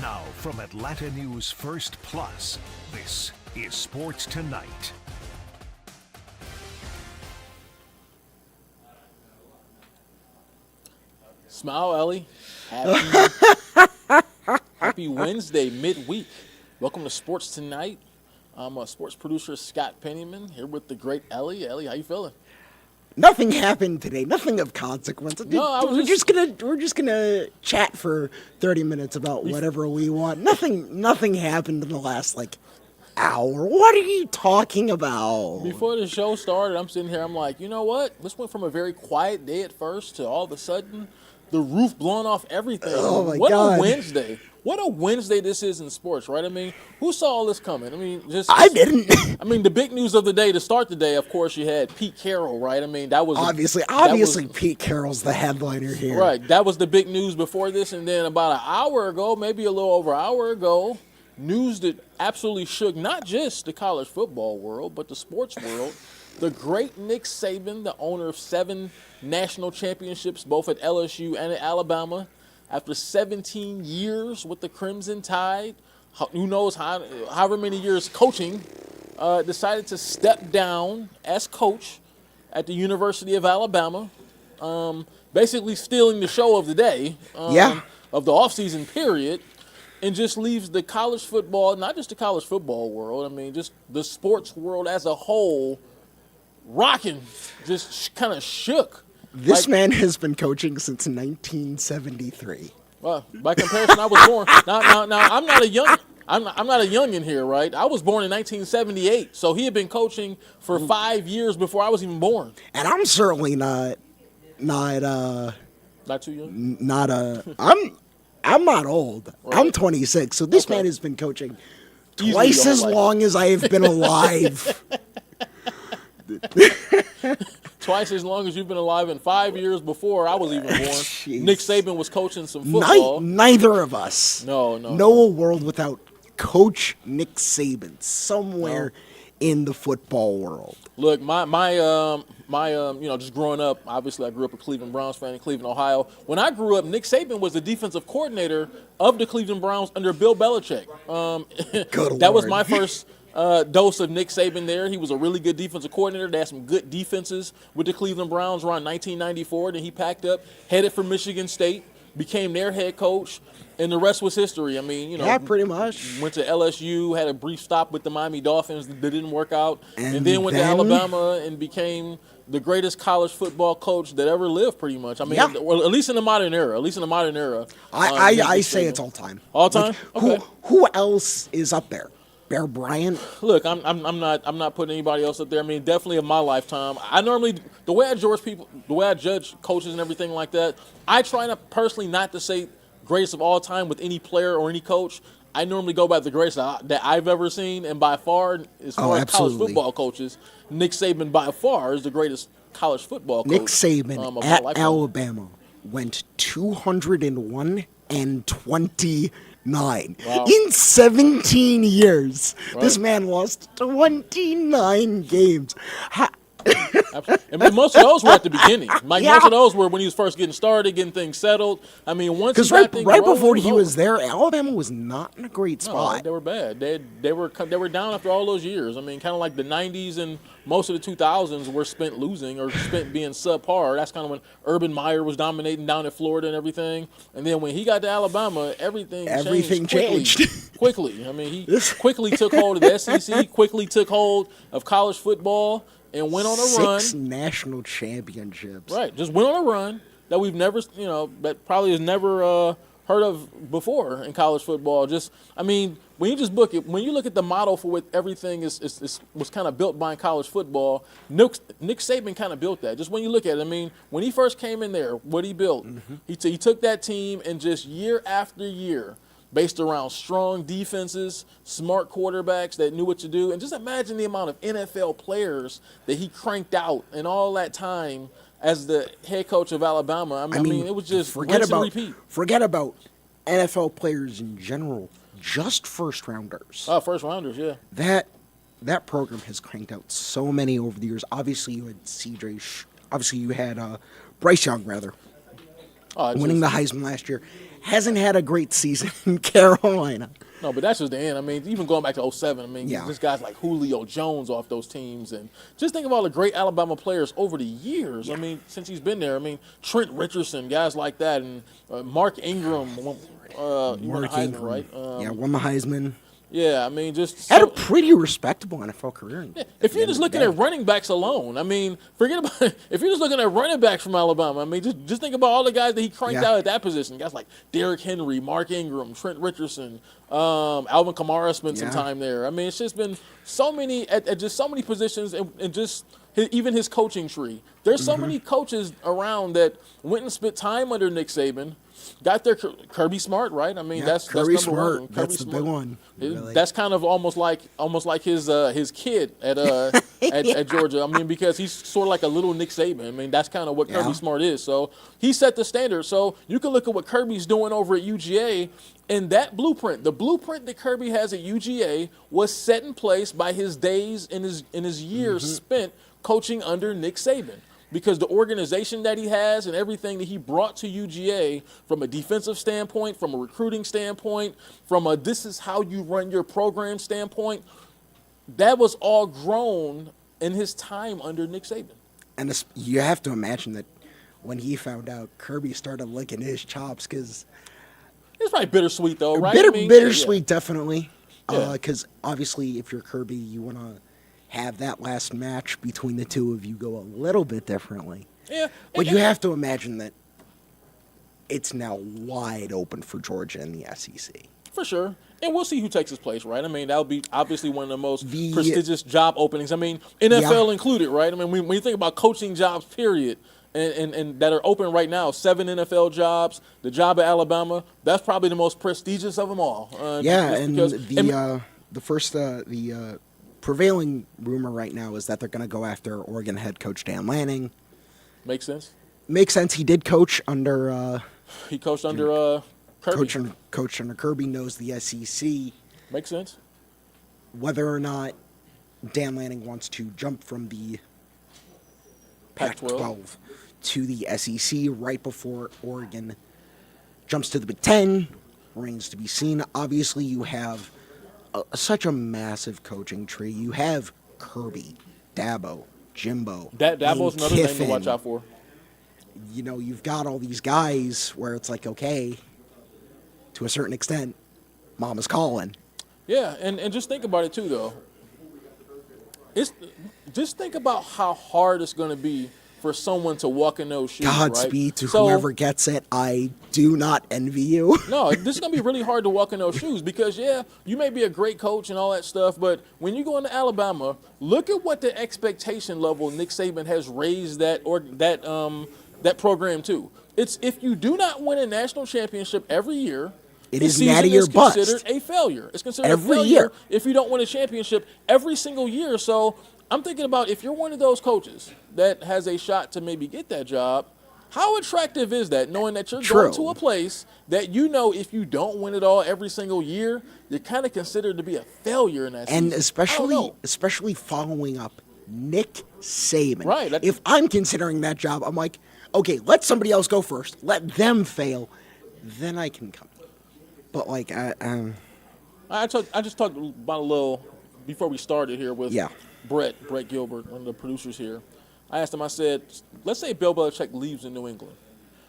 Now, from Atlanta News First Plus, this is Sports Tonight. Smile, Ellie. Happy Wednesday, midweek. Welcome to Sports Tonight. I'm sports producer Scott Pennyman here with the great Ellie. Ellie, how you feeling? Nothing happened today. Nothing of consequence. No, we're just gonna chat for 30 minutes about whatever we want. Nothing happened in the last hour. What are you talking about? Before the show started, I'm sitting here. I'm like, you know what? This went from a very quiet day at first to all of a sudden the roof blowing off everything. Oh my what God. a Wednesday! What a Wednesday this is in sports, right? I mean, who saw all this coming? I mean, I didn't. I mean, the big news of the day to start the day, of course, you had Pete Carroll, right? I mean, that was obviously Pete Carroll's the headliner here. Right. That was the big news before this, and then about an hour ago, maybe a little over an hour ago, news that absolutely shook not just the college football world, but the sports world. The great Nick Saban, the owner of 7 national championships, both at LSU and at Alabama, after 17 years with the Crimson Tide, who knows however many years coaching, decided to step down as coach at the University of Alabama, basically stealing the show of the day, of the offseason period, and just leaves the college football, not just the college football world, I mean, just the sports world as a whole, rocking, just kind of shook. This man has been coaching since 1973. Well, by comparison, I was born. Now, I'm not a young. I'm not a youngin' here, right? I was born in 1978, so he had been coaching for 5 years before I was even born. And I'm certainly not too young. I'm not old. Right. I'm 26, so this man has been coaching twice as long as I have been alive. Twice as long as you've been alive, and 5 years before I was even born. Jeez. Nick Saban was coaching some football. Neither of us know a world without Coach Nick Saban somewhere in the football world. Look, my just growing up, obviously I grew up a Cleveland Browns fan in Cleveland, Ohio. When I grew up, Nick Saban was the defensive coordinator of the Cleveland Browns under Bill Belichick. That was my first dose of Nick Saban there. He was a really good defensive coordinator. They had some good defenses with the Cleveland Browns around 1994. Then he packed up, headed for Michigan State, became their head coach, and the rest was history. I mean, pretty much. Went to LSU, had a brief stop with the Miami Dolphins that didn't work out, and then went to Alabama and became the greatest college football coach that ever lived, pretty much. I mean, well, at least in the modern era. I say it's all time. All time? Okay. Who else is up there? Bear Bryant. Look, I'm not putting anybody else up there. I mean, definitely of my lifetime. I normally the way I judge coaches and everything like that. I try to personally not to say greatest of all time with any player or any coach. I normally go by the greatest that I've ever seen, and by far, as far as college football coaches, Nick Saban by far is the greatest college football coach. Nick Saban at Alabama went 201-29. Wow. In 17 years, Right. This man lost 29 games. I mean, most of those were at the beginning. Most of those were when he was first getting started, getting things settled. I mean, once because right before he was there, Alabama was not in a great spot. No, they were bad. They were down after all those years. I mean, kind of like the 90s and most of the 2000s were spent losing or spent being subpar. That's kind of when Urban Meyer was dominating down in Florida and everything. And then when he got to Alabama, everything changed quickly. I mean, he quickly took hold of the SEC, quickly took hold of college football, and went on a run. 6 national championships. Right, just went on a run that we've never, that probably has never heard of before in college football. Just, I mean, when you just book it, when you look at the model for what everything was kind of built by in college football, Nick Saban kind of built that. Just when you look at it, I mean, when he first came in there, what he built, he took that team and just year after year, based around strong defenses, smart quarterbacks that knew what to do. And just imagine the amount of NFL players that he cranked out in all that time as the head coach of Alabama. I mean it was just rinse and repeat. Forget about NFL players in general, just first-rounders. Oh, first-rounders, yeah. That program has cranked out so many over the years. Obviously, you had Bryce Young, winning the Heisman last year. hasn't had a great season in Carolina. No, but that's just the end. I mean, even going back to 07, I mean, Yeah. just guys like Julio Jones off those teams. And just think of all the great Alabama players over the years. I mean, since he's been there. I mean, Trent Richardson, guys like that. And Mark Ingram, he won the Heisman, right? Won the Heisman. Yeah, I mean, just Had a pretty respectable NFL career. if you're just looking at running backs alone, I mean, forget about if you're just looking at running backs from Alabama. I mean, just think about all the guys that he cranked out at that position. Guys like Derrick Henry, Mark Ingram, Trent Richardson, Alvin Kamara spent some time there. I mean, it's just been so many at just so many positions, and just even his coaching tree. There's so many coaches around that went and spent time under Nick Saban. Got their Kirby Smart, right? I mean, that's Kirby number Smart. one. That's the big one. Really. That's kind of almost like his kid at Georgia. I mean, because he's sort of like a little Nick Saban. I mean, that's kind of what Kirby Smart is. So he set the standard. So you can look at what Kirby's doing over at UGA, and that blueprint, the blueprint that Kirby has at UGA, was set in place by his days in his years spent coaching under Nick Saban. Because the organization that he has and everything that he brought to UGA from a defensive standpoint, from a recruiting standpoint, from a this is how you run your program standpoint, that was all grown in his time under Nick Saban. And you have to imagine that when he found out, Kirby started licking his chops because It's probably bittersweet, though, right? Bittersweet, definitely. Because obviously, if you're Kirby, you want to have that last match between the two of you go a little bit differently. Yeah. But you have to imagine that it's now wide open for Georgia in the SEC. For sure. And we'll see who takes his place, right? I mean, that'll be obviously one of the most prestigious job openings. I mean, NFL included, right? I mean, when you think about coaching jobs, period, and that are open right now, 7 NFL jobs, the job at Alabama, that's probably the most prestigious of them all. The prevailing rumor right now is that they're going to go after Oregon head coach Dan Lanning. Makes sense. Makes sense. He did coach under. He coached under Kirby. Coach under Kirby, knows the SEC. Makes sense. Whether or not Dan Lanning wants to jump from the Pac-12 to the SEC right before Oregon jumps to the Big Ten remains to be seen. Obviously, you have such a massive coaching tree. You have Kirby, Dabo, Jimbo. Dabo's another Kiffin. thing to watch out for. You know, you've got all these guys where it's like, okay, to a certain extent, Mama's calling. Yeah, and just think about it too, though. Just think about how hard it's going to be for someone to walk in those shoes. Godspeed to So, whoever gets it. I do not envy you. No, this is going to be really hard to walk in those shoes because, you may be a great coach and all that stuff, but when you go into Alabama, look at what the expectation level Nick Saban has raised that program to. It's if you do not win a national championship every year, It the is season natty or is bust. considered a failure. It's considered Every a failure year. if you don't win a championship every single year. So I'm thinking about if you're one of those coaches that has a shot to maybe get that job, how attractive is that, knowing that you're going to a place that you know if you don't win it all every single year, you're kind of considered to be a failure in that And season. especially following up Nick Saban. Right. If I'm considering that job, I'm like, okay, let somebody else go first. Let them fail. Then I can come. But, like, I just talked about a little before we started here with Brett Gilbert, one of the producers here. I asked him, I said, let's say Bill Belichick leaves in New England.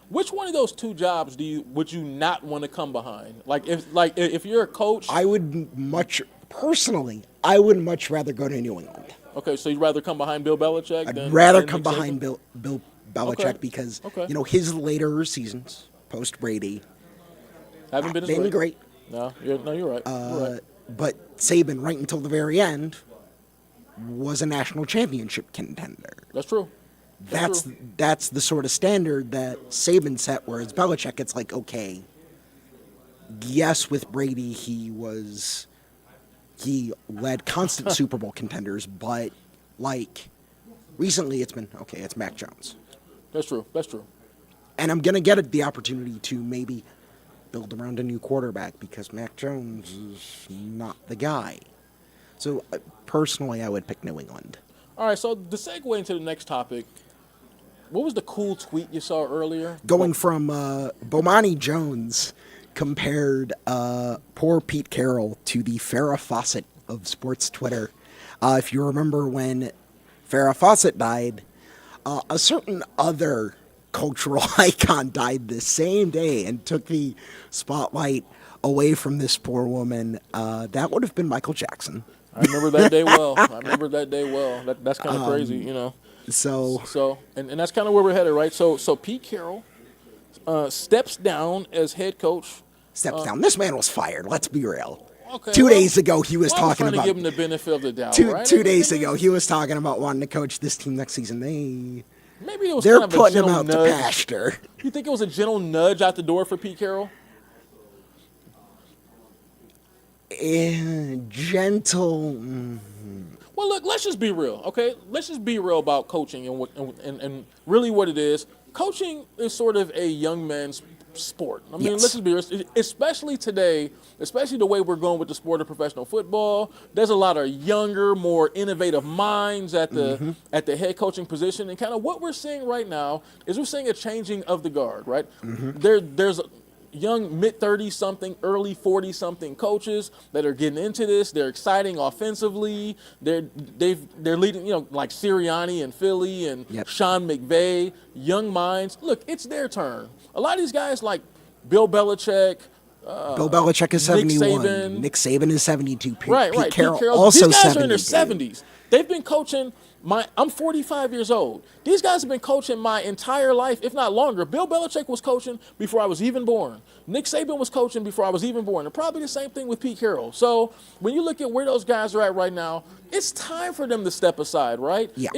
Which one of those two jobs would you not want to come behind? If you're a coach, I would much rather go to New England. Okay, so you'd rather come behind Bill Belichick? I'd rather come Nick behind Saban? Bill Belichick because his later seasons post Brady haven't been as great. No, you're right. You're right. But Saban, right until the very end, was a national championship contender. That's true. That's the sort of standard that Saban set, whereas Belichick, it's like, okay, yes, with Brady, he led constant Super Bowl contenders, but, like, recently it's been, okay, it's Mac Jones. That's true. And I'm going to get the opportunity to maybe build around a new quarterback because Mac Jones is not the guy. So, personally, I would pick New England. All right, so the segue into the next topic, what was the cool tweet you saw earlier? Going from Bomani Jones compared poor Pete Carroll to the Farrah Fawcett of sports Twitter. If you remember when Farrah Fawcett died, a certain other cultural icon died the same day and took the spotlight away from this poor woman. That would have been Michael Jackson. I remember that day well. That's kind of crazy, you know. So and that's kind of where we're headed, right? So Pete Carroll steps down as head coach. Steps down. This man was fired. Let's be real. Okay, 2 days ago, he was I was talking trying about. to give him the benefit of the doubt. Two right? days ago, he was talking about wanting to coach this team next season. Maybe it was They're kind of a putting him gentle out nudge. to pasture. You think it was a gentle nudge out the door for Pete Carroll? Gentle. Well, look, let's just be real, okay? Let's just be real about coaching and really what it is. Coaching is sort of a young man's sport. I mean, Yes. let's just be real, especially today, especially the way we're going with the sport of professional football. There's a lot of younger, more innovative minds at the head coaching position, and kind of what we're seeing right now is we're seeing a changing of the guard, right? There's young mid-30-something, early 40-something coaches that are getting into this. They're exciting offensively. They're leading, you know, like Sirianni and Philly and Sean McVay, young minds. Look, it's their turn. A lot of these guys like Bill Belichick. Bill Belichick is 71. Nick Saban is 72. Pete Carroll also 72. These guys are in their 70s. They've been coaching. I'm 45 years old. These guys have been coaching my entire life, if not longer. Bill Belichick was coaching before I was even born. Nick Saban was coaching before I was even born. And probably the same thing with Pete Carroll. So when you look at where those guys are at right now, it's time for them to step aside, right? Yeah.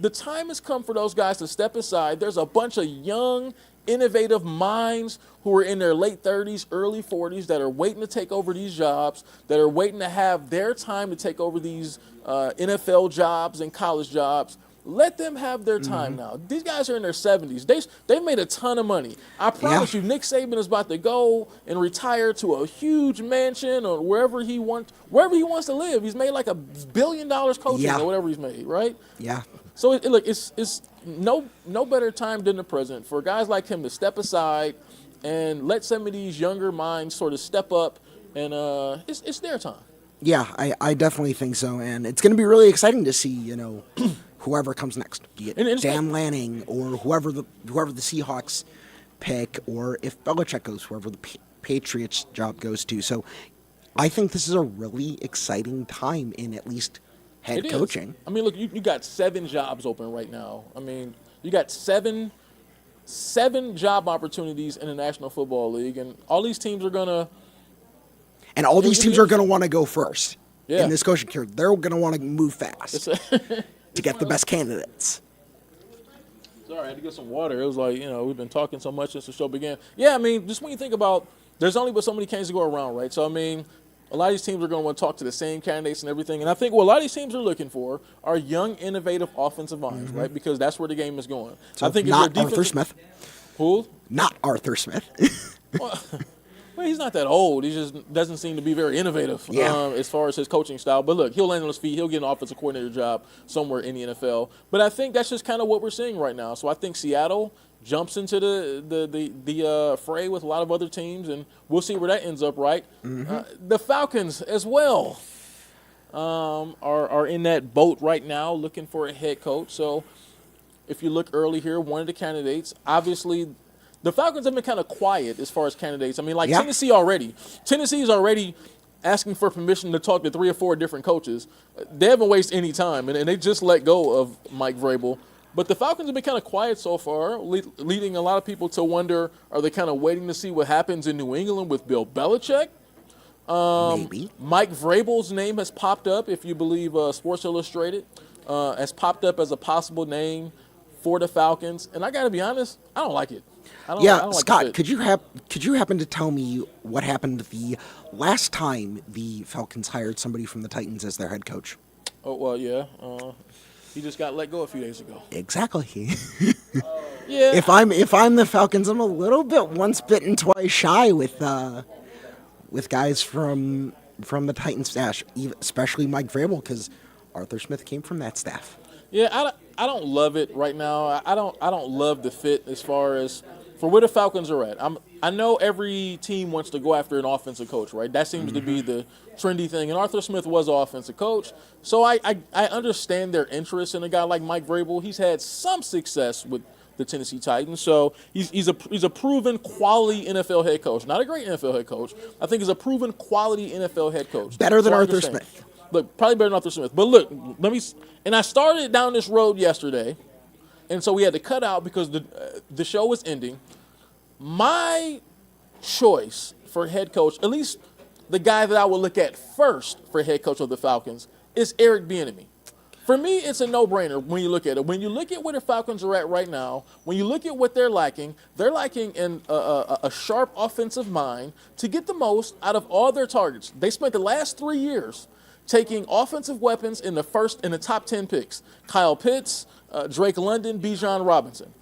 The time has come for those guys to step aside. There's a bunch of young, innovative minds who are in their late 30s, early 40s that are waiting to take over these jobs, that are waiting to have their time to take over these NFL jobs and college jobs. Let them have their time now. These guys are in their 70s. They've made a ton of money. I promise you, Nick Saban is about to go and retire to a huge mansion or wherever he wants to live. He's made like $1 billion coaching or whatever he's made, right? Yeah. So it's no better time than the present for guys like him to step aside and let some of these younger minds sort of step up, and it's their time. Yeah, I definitely think so, and it's going to be really exciting to see, you know, whoever comes next, be it Dan Lanning or whoever the Seahawks pick, or if Belichick goes, whoever the Patriots job goes to. So I think this is a really exciting time in at least head coaching. I mean, look, you got 7 jobs open right now. I mean, you got seven job opportunities in the National Football League, and all these teams are gonna. And all these teams are going to want to go first in this coaching career. They're going to want to move fast to get the best candidates. Sorry, I had to get some water. It was like, you know, we've been talking so much since the show began. Yeah, I mean, just when you think about, there's only but so many candidates to go around, right? So, I mean, a lot of these teams are going to want to talk to the same candidates and everything. And I think what a lot of these teams are looking for are young, innovative offensive minds, right? Because that's where the game is going. So I think not Arthur Smith. Who? Not Arthur Smith. Well, he's not that old. He just doesn't seem to be very innovative as far as his coaching style. But look, he'll land on his feet. He'll get an offensive coordinator job somewhere in the NFL. But I think that's just kind of what we're seeing right now. So I think Seattle jumps into the fray with a lot of other teams, and we'll see where that ends up, right? The Falcons as well are in that boat right now looking for a head coach. So if you look early here, one of the candidates, obviously – the Falcons have been kind of quiet as far as candidates. I mean, like Tennessee is already asking for permission to talk to 3 or 4 different coaches. They haven't wasted any time, and they just let go of Mike Vrabel. But the Falcons have been kind of quiet so far, leading a lot of people to wonder, are they kind of waiting to see what happens in New England with Bill Belichick? Maybe. Mike Vrabel's name has popped up, if you believe Sports Illustrated, has popped up as a possible name for the Falcons. And I got to be honest, I don't like it. I don't Scott, like could you happen to tell me what happened the last time the Falcons hired somebody from the Titans as their head coach? Oh, well, yeah. He just got let go a few days ago. Exactly. Yeah. If I'm the Falcons, I'm a little bit once bitten, twice shy with guys from the Titans staff, especially Mike Vrabel, because Arthur Smith came from that staff. Yeah, I don't love it right now. I don't love the fit as far as for where the Falcons are at. I know every team wants to go after an offensive coach, right? That seems to be the trendy thing. And Arthur Smith was an offensive coach, so I understand their interest in a guy like Mike Vrabel. He's had some success with the Tennessee Titans, so he's a proven quality NFL head coach. Not a great NFL head coach. I think he's a proven quality NFL head coach. Better than So I Arthur understand. Smith. Look, probably better than Arthur Smith. But look, and I started down this road yesterday, and so we had to cut out because the show was ending. My choice for head coach, at least the guy that I would look at first for head coach of the Falcons, is Eric Bieniemy. For me, it's a no-brainer when you look at it. When you look at where the Falcons are at right now, when you look at what they're lacking in a sharp offensive mind to get the most out of all their targets. They spent the last 3 years taking offensive weapons in the top 10 picks. Kyle Pitts, Drake London, Bijan Robinson.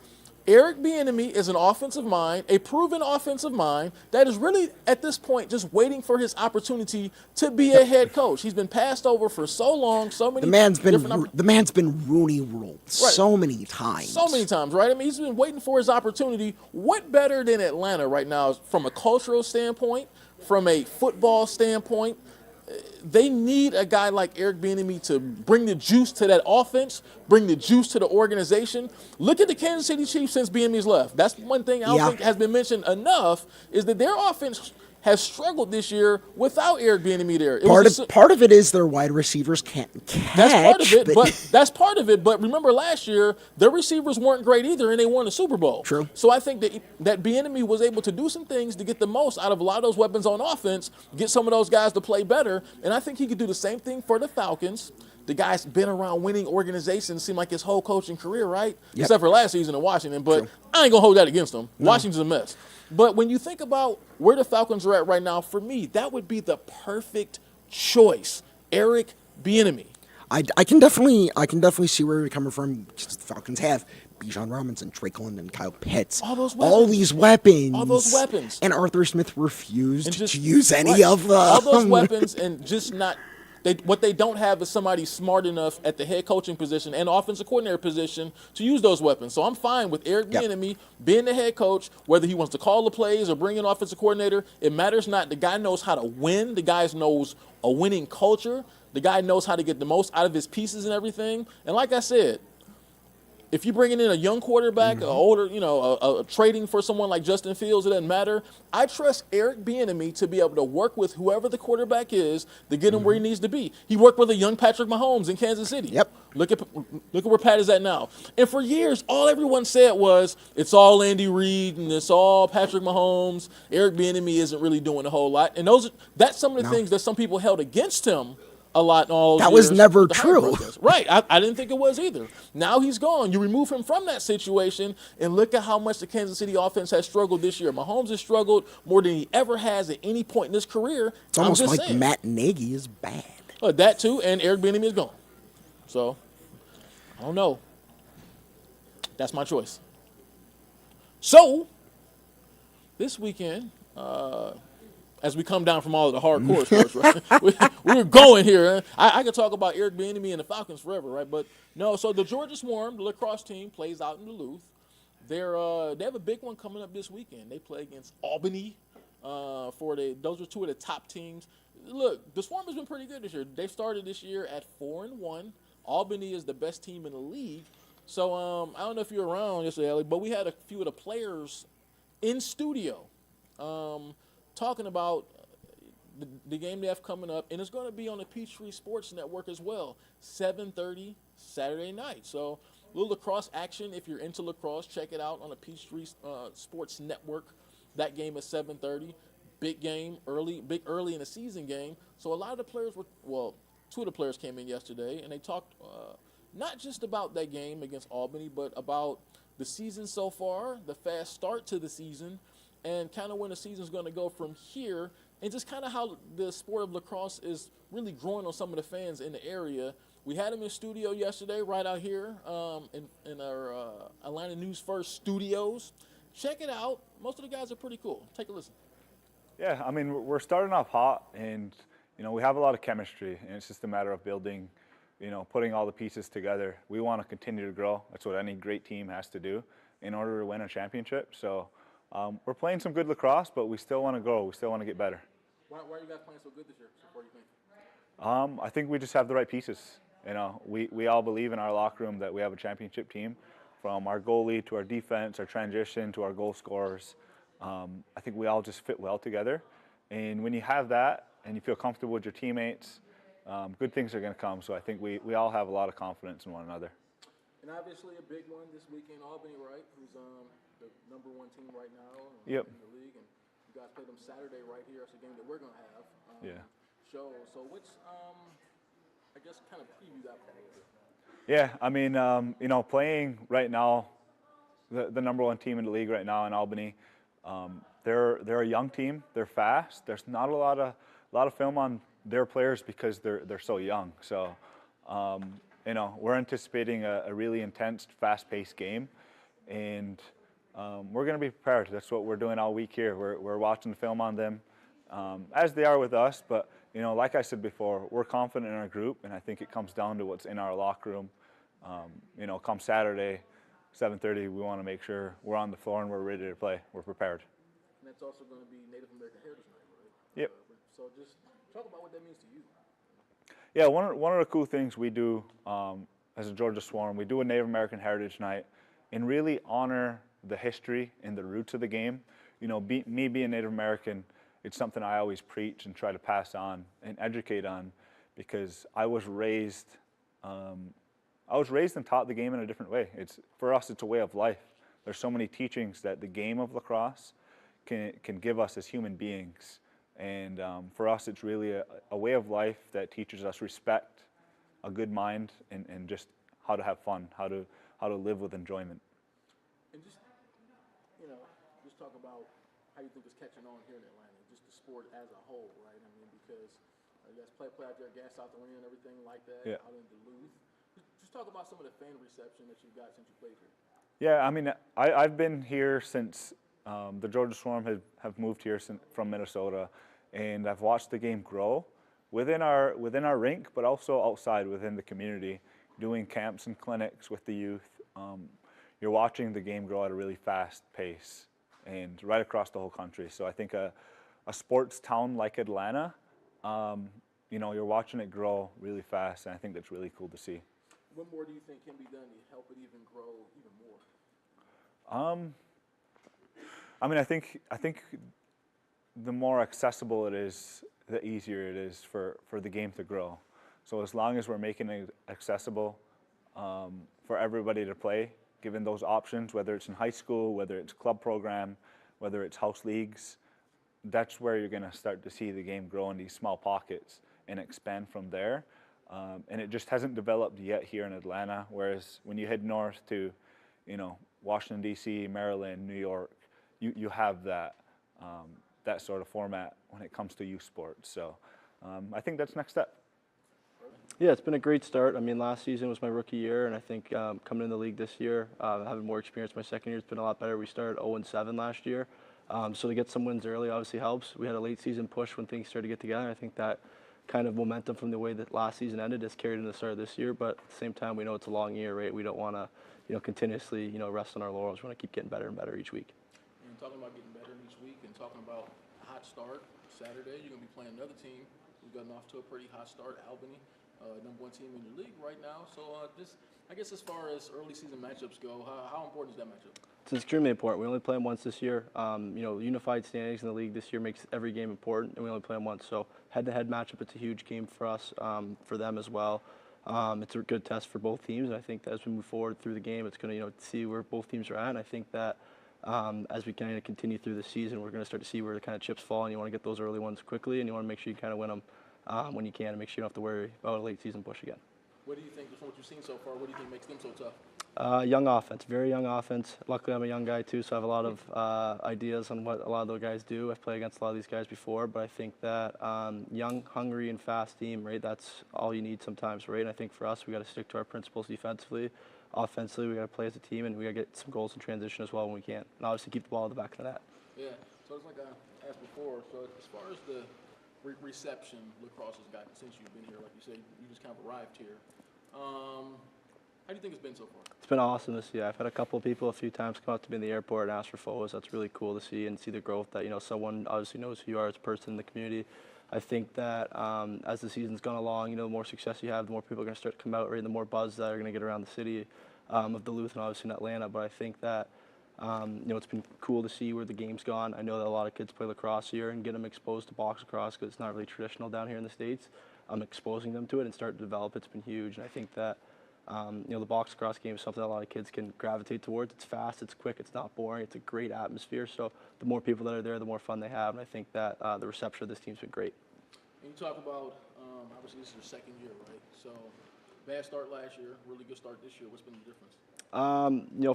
Eric Bieniemy is an offensive mind, a proven offensive mind that is really at this point just waiting for his opportunity to be a head coach. He's been passed over for so long, so many. The man's been Rooney ruled so many times. So many times, right? I mean, he's been waiting for his opportunity. What better than Atlanta right now from a cultural standpoint, from a football standpoint? They need a guy like Eric Bieniemy to bring the juice to that offense, bring the juice to the organization. Look at the Kansas City Chiefs since Bieniemy's left. That's one thing I don't think has been mentioned enough is that their offense has struggled this year without Eric Bieniemy there. Part of it is their wide receivers can't catch. That's part of it. But remember last year, their receivers weren't great either, and they won the Super Bowl. True. So I think that Bieniemy was able to do some things to get the most out of a lot of those weapons on offense, get some of those guys to play better, and I think he could do the same thing for the Falcons. The guy's been around winning organizations, seemed like his whole coaching career, right? Yep. Except for last season in Washington, but I ain't going to hold that against him. No. Washington's a mess. But when you think about where the Falcons are at right now, for me, that would be the perfect choice. Eric Bieniemy. I can definitely see where you're coming from. The Falcons have Bijan Robinson, Drake London, Kyle Pitts. All these weapons. And Arthur Smith refused to use any of them. All those weapons and just not. What they don't have is somebody smart enough at the head coaching position and offensive coordinator position to use those weapons. So I'm fine with Eric Bieniemy being the head coach, whether he wants to call the plays or bring in offensive coordinator. It matters not. The guy knows how to win. The guy knows a winning culture. The guy knows how to get the most out of his pieces and everything. And like I said, if you're bringing in a young quarterback, older, trading for someone like Justin Fields, it doesn't matter. I trust Eric Bieniemy to be able to work with whoever the quarterback is to get him where he needs to be. He worked with a young Patrick Mahomes in Kansas City. Yep. Look at where Pat is at now. And for years, all everyone said was, it's all Andy Reid and it's all Patrick Mahomes. Eric Bieniemy isn't really doing a whole lot. And that's some of the things that some people held against him a lot in all those That years. was never true. Right. I didn't think it was either. Now he's gone. You remove him from that situation, and look at how much the Kansas City offense has struggled this year. Mahomes has struggled more than he ever has at any point in his career. It's almost like Matt Nagy is bad. That too, and Eric Bieniemy is gone. So, I don't know. That's my choice. So, this weekend, as we come down from all of the hardcore sports, right? We're going here. I could talk about Eric Bieniemy and the Falcons forever, right? But no, so the Georgia Swarm, the lacrosse team, plays out in Duluth. They have a big one coming up this weekend. They play against Albany. Those are two of the top teams. Look, the Swarm has been pretty good this year. They started this year at 4-1. Albany is the best team in the league. So I don't know if you were around yesterday, Ellie, but we had a few of the players in studio. Talking about the game they have coming up, and it's going to be on the Peachtree Sports Network as well, 7:30 Saturday night. So a little lacrosse action. If you're into lacrosse, check it out on the Peachtree Sports Network. That game is 7:30. Big game, early in the season game. So a lot of the players two of the players came in yesterday, and they talked not just about that game against Albany, but about the season so far, the fast start to the season, and kind of when the season's going to go from here, and just kind of how the sport of lacrosse is really growing on some of the fans in the area. We had them in studio yesterday, right out here in our Atlanta News First studios. Check it out. Most of the guys are pretty cool. Take a listen. Yeah, I mean, we're starting off hot, and we have a lot of chemistry, and it's just a matter of building putting all the pieces together. We want to continue to grow. That's what any great team has to do in order to win a championship. So we're playing some good lacrosse, but we still want to grow. We still want to get better. Why are you guys playing so good this year? So far, you think? I think we just have the right pieces. We all believe in our locker room that we have a championship team, from our goalie to our defense, our transition to our goal scorers. I think we all just fit well together. And when you have that and you feel comfortable with your teammates, good things are going to come. So I think we all have a lot of confidence in one another. And obviously a big one this weekend, Albany, right? Who's the #1 team right now in the league. And you guys play them Saturday right here. It's a game that we're going to have. Show. So what's, I guess, kind of preview that part of it. Yeah, I mean, playing right now, the #1 team in the league right now in Albany, they're a young team. They're fast. There's not a lot of film on their players because they're so young. So, we're anticipating a really intense, fast-paced game, and we're going to be prepared. That's what we're doing all week here. We're watching the film on them, as they are with us. But like I said before, we're confident in our group, and I think it comes down to what's in our locker room. Come Saturday, 7:30, we want to make sure we're on the floor and we're ready to play. We're prepared. And that's also going to be Native American Heritage Night, right? Yep. So just talk about what that means to you. Yeah, one of the cool things we do as a Georgia Swarm, we do a Native American Heritage Night and really honor the history and the roots of the game. Me being Native American, it's something I always preach and try to pass on and educate on, because I was raised and taught the game in a different way. For us, it's a way of life. There's so many teachings that the game of lacrosse can give us as human beings. And for us, it's really a way of life that teaches us respect, a good mind, and just how to have fun, how to live with enjoyment. And just talk about how you think it's catching on here in Atlanta, just the sport as a whole, right? I mean, because you guys play out there, Gas South Arena and everything like that, out in Duluth. Just talk about some of the fan reception that you've got since you played here. Yeah, I mean, I've been here since the Georgia Swarm have moved here from Minnesota, and I've watched the game grow within our rink, but also outside within the community, doing camps and clinics with the youth. You're watching the game grow at a really fast pace, and right across the whole country. So I think a sports town like Atlanta, you're watching it grow really fast, and I think that's really cool to see. What more do you think can be done to help it even grow even more? I mean, I think the more accessible it is, the easier it is for the game to grow. So as long as we're making it accessible for everybody to play, given those options, whether it's in high school, whether it's club program, whether it's house leagues, that's where you're going to start to see the game grow in these small pockets and expand from there. And it just hasn't developed yet here in Atlanta, whereas when you head north to, Washington, D.C., Maryland, New York, you have that sort of format when it comes to youth sports. So I think that's next step. Yeah, it's been a great start. I mean, last season was my rookie year, and I think coming in the league this year, having more experience my second year, it's been a lot better. We started 0-7 last year. So to get some wins early obviously helps. We had a late season push when things started to get together. I think that kind of momentum from the way that last season ended has carried into the start of this year, but at the same time, we know it's a long year, right? We don't want to, continuously, rest on our laurels. We want to keep getting better and better each week. And talking about getting better each week and talking about a hot start, Saturday, you're going to be playing another team who's gotten off to a pretty hot start, Albany, #1 team in your league right now. So just, I guess as far as early season matchups go, how important is that matchup? It's extremely important. We only play them once this year. Unified standings in the league this year makes every game important, and we only play them once. So head-to-head matchup, it's a huge game for us, for them as well. It's a good test for both teams, and I think that as we move forward through the game, it's going to see where both teams are at. And I think that as we kind of continue through the season, we're going to start to see where the kind of chips fall, and you want to get those early ones quickly, and you want to make sure you kind of win them when you can, and make sure you don't have to worry about a late season push again. What do you think, from what you've seen so far, what do you think makes them so tough? Young offense, very young offense. Luckily, I'm a young guy too, so I have a lot of ideas on what a lot of those guys do. I've played against a lot of these guys before, but I think that young, hungry, and fast team, right? That's all you need sometimes, right? And I think for us, we got to stick to our principles defensively. Offensively, we got to play as a team, and we got to get some goals in transition as well when we can, and obviously keep the ball at the back of the net. Yeah. So it's like I asked before. So as far as the reception lacrosse has gotten since you've been here, like you said, you just kind of arrived here. How do you think it's been so far? It's been awesome this year. I've had a couple of people a few times come up to me in the airport and ask for photos. That's really cool to see and see the growth that, someone obviously knows who you are as a person in the community. I think that as the season's gone along, the more success you have, the more people are going to start to come out, right? And the more buzz that are going to get around the city of Duluth and obviously in Atlanta. But I think that, it's been cool to see where the game's gone. I know that a lot of kids play lacrosse here and get them exposed to box lacrosse because it's not really traditional down here in the States. Exposing them to it and start to develop it's been huge. And I think that, the box lacrosse game is something that a lot of kids can gravitate towards. It's fast, it's quick, it's not boring, it's a great atmosphere. So the more people that are there, the more fun they have. And I think that the reception of this team's been great. And you talk about, obviously this is your second year, right? So bad start last year, really good start this year. What's been the difference?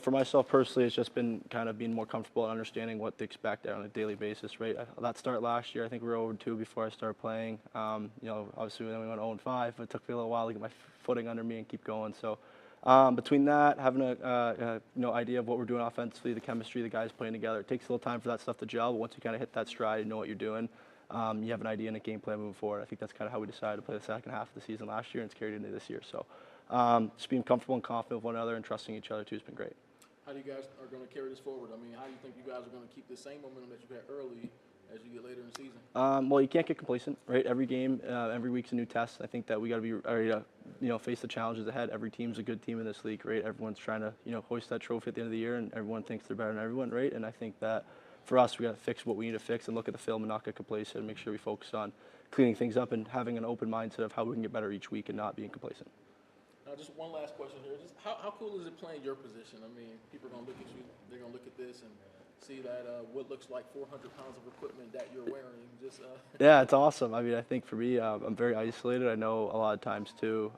For myself personally, it's just been kind of being more comfortable and understanding what to expect on a daily basis, right? That start last year, I think we were 0-2 before I started playing. Obviously then we went 0-5, but it took me a little while to get my footing under me and keep going. So between that, having a idea of what we're doing offensively, the chemistry, the guys playing together, it takes a little time for that stuff to gel, but once you kind of hit that stride and know what you're doing, you have an idea and a game plan moving forward. I think that's kind of how we decided to play the second half of the season last year, and it's carried into this year. So just being comfortable and confident with one another and trusting each other too has been great. How do you guys are going to carry this forward? I mean, how do you think you guys are going to keep the same momentum that you had early as you get later in the season? Well, you can't get complacent, right? Every game, every week's a new test. I think that we got to be ready to, face the challenges ahead. Every team's a good team in this league, right? Everyone's trying to, hoist that trophy at the end of the year, and everyone thinks they're better than everyone, right? And I think that for us, we got to fix what we need to fix and look at the film and not get complacent and make sure we focus on cleaning things up and having an open mindset of how we can get better each week and not being complacent. Now, just one last question here. Just how cool is it playing your position? I mean, people are going to look at you, they're going to look at this and see that what looks like 400 pounds of equipment that you're wearing. Yeah, it's awesome. I mean, I think for me, I'm very isolated. I know a lot of times too,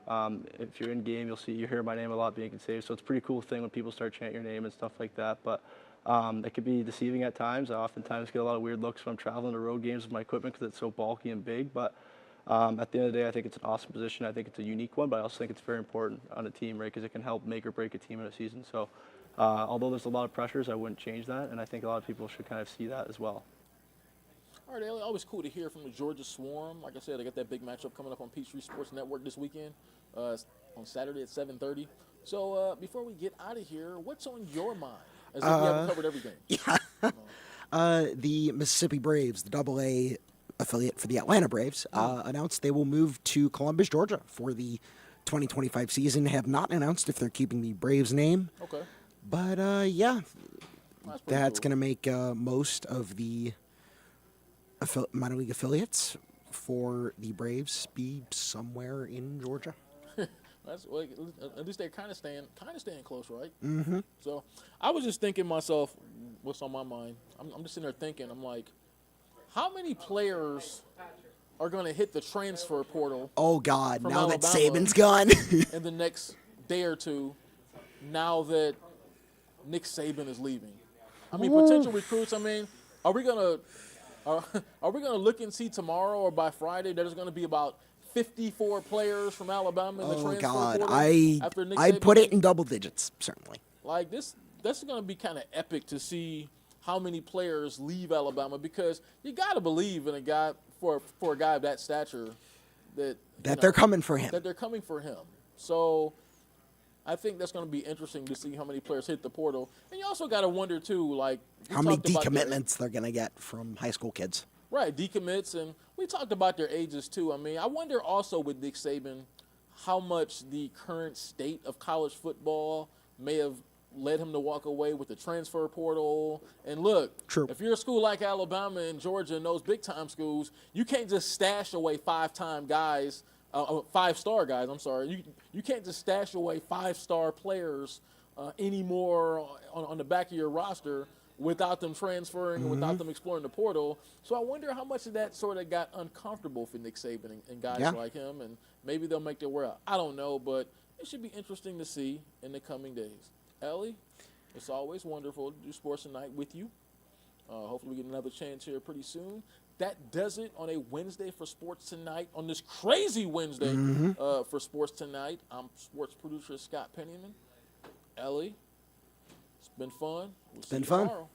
if you're in game, you hear my name a lot being saved. So it's a pretty cool thing when people start chanting your name and stuff like that. But it could be deceiving at times. I oftentimes get a lot of weird looks when I'm traveling to road games with my equipment because it's so bulky and big. But at the end of the day, I think it's an awesome position. I think it's a unique one, but I also think it's very important on a team, right? Because it can help make or break a team in a season. So although there's a lot of pressures, I wouldn't change that. And I think a lot of people should kind of see that as well. All right, Ellie, always cool to hear from the Georgia Swarm. Like I said, I got that big matchup coming up on Peachtree Sports Network this weekend on Saturday at 7:30. So before we get out of here, what's on your mind? As if we haven't covered every game. Yeah. The Mississippi Braves, the AA affiliate for the Atlanta Braves, announced they will move to Columbus, Georgia for the 2025 season. Have not announced if they're keeping the Braves name. Okay. But, that's cool. going to make most of the minor league affiliates for the Braves be somewhere in Georgia. At least they're kind of staying close, right? Mm-hmm. So I was just thinking myself, what's on my mind? I'm just sitting there thinking, I'm like, how many players are going to hit the transfer portal? Oh, God, now Alabama that Saban's gone. in the next day or two, now that Nick Saban is leaving. I mean, potential recruits, I mean, are we going to look and see tomorrow or by Friday that there's going to be about 54 players from Alabama in the transfer portal? After Nick I'd Saban put it leaves? in double digits, certainly. Like this is going to be kind of epic to see how many players leave Alabama, because you got to believe in a guy for a guy of that stature that They're coming for him. That they're coming for him. So I think that's going to be interesting to see how many players hit the portal. And you also got to wonder too, like How many decommitments they're going to get from high school kids. Right, decommits, and we talked about their ages too. I mean, I wonder also with Nick Saban how much the current state of college football may have led him to walk away with the transfer portal. And look, True. If you're a school like Alabama and Georgia and those big-time schools, you can't just stash away five-star guys. You can't just stash away five-star players anymore on the back of your roster without them transferring and without them exploring the portal. So I wonder how much of that sort of got uncomfortable for Nick Saban and guys like him, and maybe they'll make their way out. I don't know, but it should be interesting to see in the coming days. Ellie, it's always wonderful to do Sports Tonight with you. Hopefully we get another chance here pretty soon. That does it on a Wednesday for Sports Tonight, on this crazy Wednesday for Sports Tonight. I'm sports producer Scott Pennyman. Ellie, it's been fun. We'll see you tomorrow.